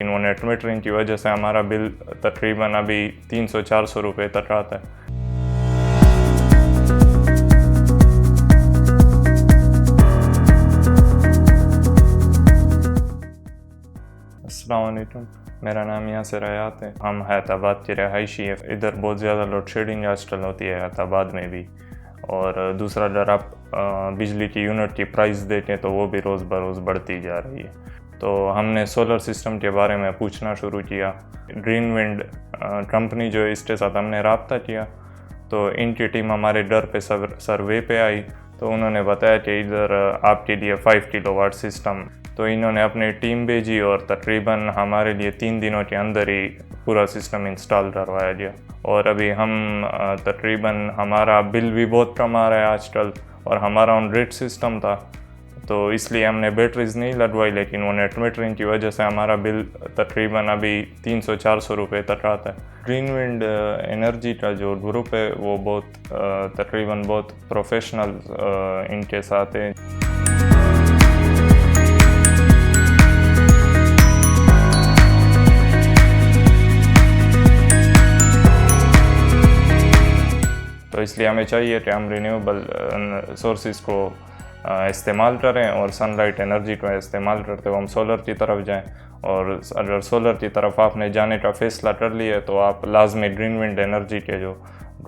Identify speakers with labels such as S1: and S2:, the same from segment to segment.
S1: इन वो net metering की वजह से हमारा बिल तकरीबन अभी 300-400 रुपये तक आता है। अस्सलाम वालेकुम, मेरा नाम यासिर हयात है। हम हैदराबाद के रहायशी है। इधर बहुत ज़्यादा लोड शेडिंग आजकल होती है हैदराबाद में भी, और दूसरा अगर आप बिजली की यूनिट की प्राइस देखें तो वो भी रोज़ बरोज़ बढ़ती जा रही है। तो हमने सोलर सिस्टम के बारे में पूछना शुरू किया। ग्रीनविंड कंपनी जो है, इसके साथ हमने रब्ता किया, तो इनकी टीम हमारे डर पे सर्वे पे आई, तो उन्होंने बताया कि इधर आपके लिए 5 किलोवाट सिस्टम, तो इन्होंने अपनी टीम भेजी और तकरीबन हमारे लिए 3 दिनों के अंदर ही पूरा सिस्टम इंस्टॉल करवाया गया। और अभी हम तकरीबन हमारा बिल भी बहुत कम आ रहा है आजकल, और हमारा ऑन ग्रिड सिस्टम था तो इसलिए हमने बैटरीज नहीं लगवाई, लेकिन वो नेट मीटरिंग की वजह से हमारा बिल तकरीबन अभी 300-400 रुपये तक आता है। ग्रीनविंड एनर्जी का जो ग्रुप है वो तकरीबन बहुत प्रोफेशनल इनके साथ है। तो इसलिए हमें चाहिए कि हम रिन्यूएबल सोर्सेज को इस्तेमाल करें, और सनलाइट एनर्जी को इस्तेमाल करते हुए हम सोलर की तरफ जाएं। और अगर सोलर की तरफ आपने जाने का फ़ैसला कर लिया तो आप लाजमी ग्रीनविंड एनर्जी के जो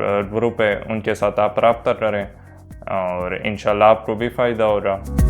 S1: ग्रुप है उनके साथ आप रब्ता करें, और इंशाल्लाह आपको भी फ़ायदा होगा।